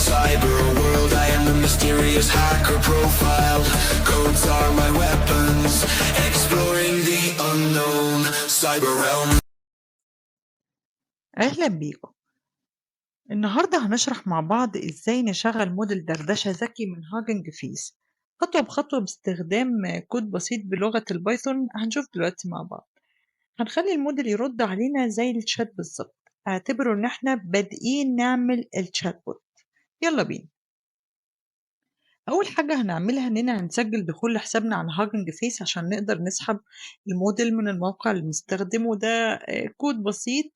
cyber world. I am the mysterious hacker profiled. Codes are my weapons. Exploring the unknown cyber realm. أهلا بيكم. النهاردة هنشرح مع بعض إزاي نشغل موديل دردشة ذكي من هاجنج فيس خطوة بخطوة باستخدام كود بسيط بلغة البايثون. هنشوف دلوقتي مع بعض. هنخلي الموديل يرد علينا زي الشات بالظبط، اعتبروا إن احنا بادئين نعمل الشات بوت. يلا بينا. أول حاجة هنعملها إننا هنسجل دخول لحسابنا على هاجنج فيس عشان نقدر نسحب الموديل من الموقع اللي بنستخدمه ده. كود بسيط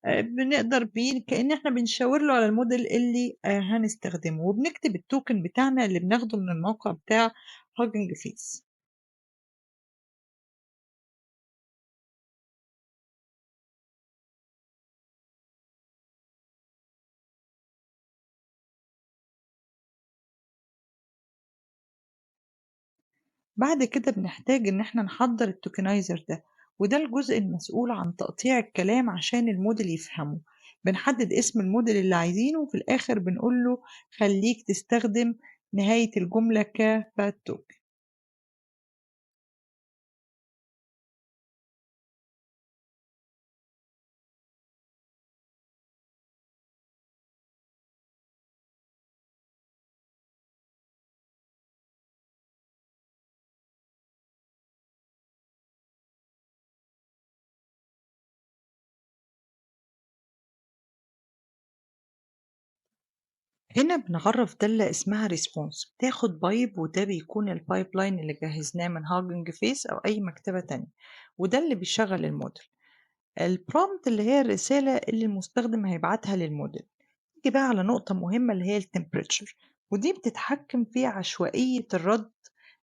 بنقدر بيه كأن إحنا بنشاور له على الموديل اللي هنستخدمه، وبنكتب التوكن بتاعنا اللي بناخده من الموقع بتاع هاجنج فيس. بعد كده بنحتاج إن إحنا نحضر التوكنايزر ده، وده الجزء المسؤول عن تقطيع الكلام عشان الموديل يفهمه. بنحدد اسم الموديل اللي عايزينه، وفي الآخر بنقول له خليك تستخدم نهاية الجملة كباد توكن. هنا بنعرف دالة اسمها ريسبونس، بتاخد بايب، وده بيكون البايب لاين اللي جهزناه من هاجنج فيس أو أي مكتبة تانية، وده اللي بيشغل الموديل. البرومبت اللي هي الرسالة اللي المستخدم هيبعتها للموديل. نيجي بقى على نقطة مهمة اللي هي التمبريتشر، ودي بتتحكم في عشوائية الرد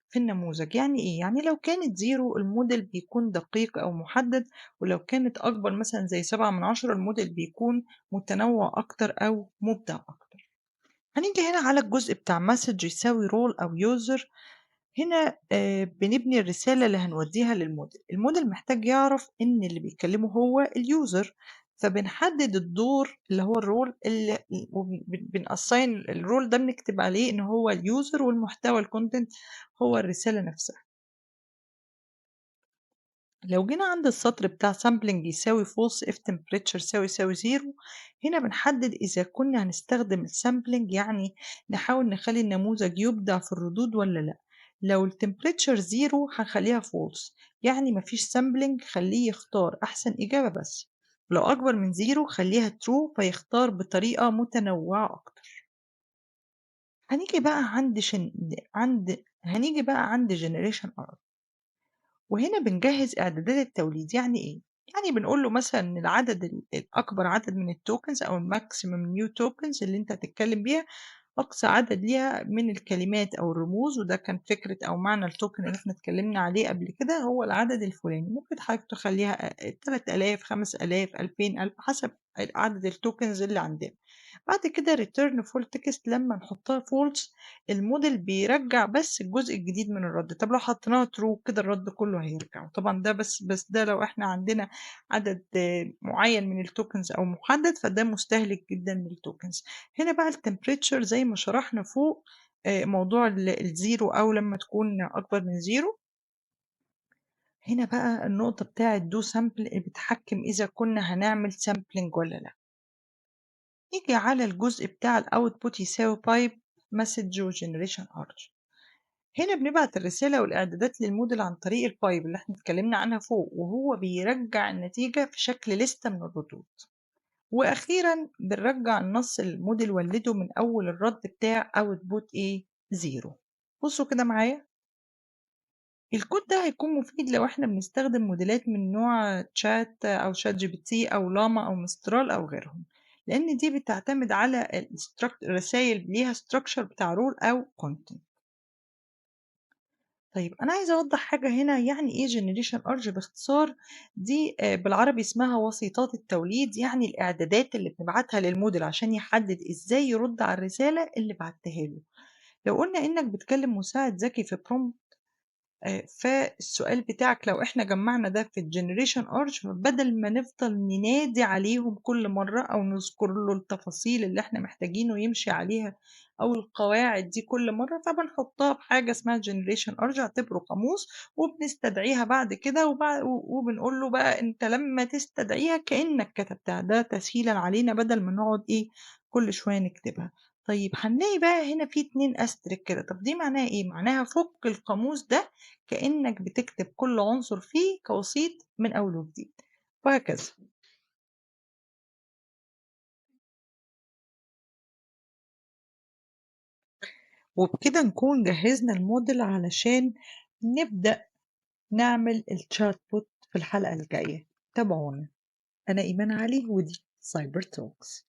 في النموذج. يعني ايه؟ يعني لو كانت زيرو الموديل بيكون دقيق او محدد، ولو كانت اكبر مثلا زي 7 من 10 الموديل بيكون متنوع اكتر او مبدع اكتر. هنيجي هنا على الجزء بتاع مسج يساوي رول او يوزر. هنا بنبني الرسالة اللي هنوديها للموديل. الموديل محتاج يعرف إن اللي بيكلمه هو اليوزر، فبنحدد الدور اللي هو الرول اللي بنأساين الرول ده، بنكتب عليه إن هو اليوزر، والمحتوى الكونتنت هو الرسالة نفسها. لو جينا عند السطر بتاع sampling يساوي false if temperature يساوي 0، هنا بنحدد إذا كنا هنستخدم السامبلينج، يعني نحاول نخلي النموذج يبدع في الردود ولا لأ. لو التمبريتشر 0 هنخليها false، يعني مفيش سامبلينج، خليه يختار أحسن إجابة بس. ولو أكبر من 0 خليها true، فيختار بطريقة متنوعة أكتر. هنيجي بقى عند generation error، وهنا بنجهز إعدادات التوليد. يعني إيه؟ يعني بنقول له مثلا إن الأكبر عدد من التوكنز أو الماكسيمم نيو توكنز اللي أنت هتتكلم بيها، أقصى عدد ليها من الكلمات أو الرموز، وده كان فكرة أو معنى التوكن اللي احنا اتكلمنا عليه قبل كده، هو العدد الفلاني. ممكن حضرتك تخليها 3000 5000 2000 ألف حسب عدد التوكنز اللي عندنا. بعد كده return full text، لما نحطها false الموديل بيرجع بس الجزء الجديد من الرد. طب لو حطيناها true كده الرد كله هيرجع. طبعا ده بس ده لو احنا عندنا عدد معين من التوكنز او محدد، فده مستهلك جدا للتوكنز. هنا بقى التمبريتشر زي ما شرحنا فوق، موضوع الزيرو او لما تكون اكبر من زيرو. هنا بقى النقطة بتاعة دو سامبل اللي بتحكم اذا كنا هنعمل سامبلينج ولا لا. نيجي على الجزء بتاع الاوتبوت يساوي بايب مسج وجنريشن ارج. هنا بنبعت الرسالة والإعدادات للموديل عن طريق البايب اللي احنا اتكلمنا عنها فوق، وهو بيرجع النتيجة في شكل لستة من الردود. وأخيرا بنرجع النص اللي الموديل ولده من أول الرد بتاع output ايه 0. بصوا كده معايا، الكود ده هيكون مفيد لو احنا بنستخدم موديلات من نوع تشات أو شات جي بي تي أو لاما أو مسترال أو غيرهم، لأن دي بتعتمد على الرسايل ليها structure بتاع رول أو content. طيب أنا عايزة أوضح حاجة هنا. يعني إيه generation urge باختصار؟ دي بالعربي اسمها وسيطات التوليد، يعني الإعدادات اللي بنبعتها للموديل عشان يحدد إزاي يرد على الرسالة اللي بعتها له. لو قلنا إنك بتكلم مساعد ذكي في prompt، فالسؤال بتاعك لو إحنا جمّعنا ده في الgeneration arch بدل ما نفضل ننادي عليهم كل مرّة أو نذكر له التفاصيل اللي إحنا محتاجينه يمشي عليها أو القواعد دي كل مرّة، فبنحطها في حاجة اسمها generation arch اعتبره قاموس، وبنستدعيها بعد كده وبنقول له بقى أنت لمّا تستدعيها كإنّك كتبتها، ده تسهيلًا علينا بدل ما نقعد كل شوية نكتبها. طيب هنلاقي بقى هنا في 2 asterisk كده، طب دي معناها إيه؟ معناها فُك القاموس ده كإنّك بتكتب كل عنصر فيه كوسيط من أول وجديد، وهكذا. وبكده نكون جهّزنا الmodel علشان نبدأ نعمل الchatbot في الحلقة الجاية. تابعونا. أنا إيمان علي ودي cyber talks.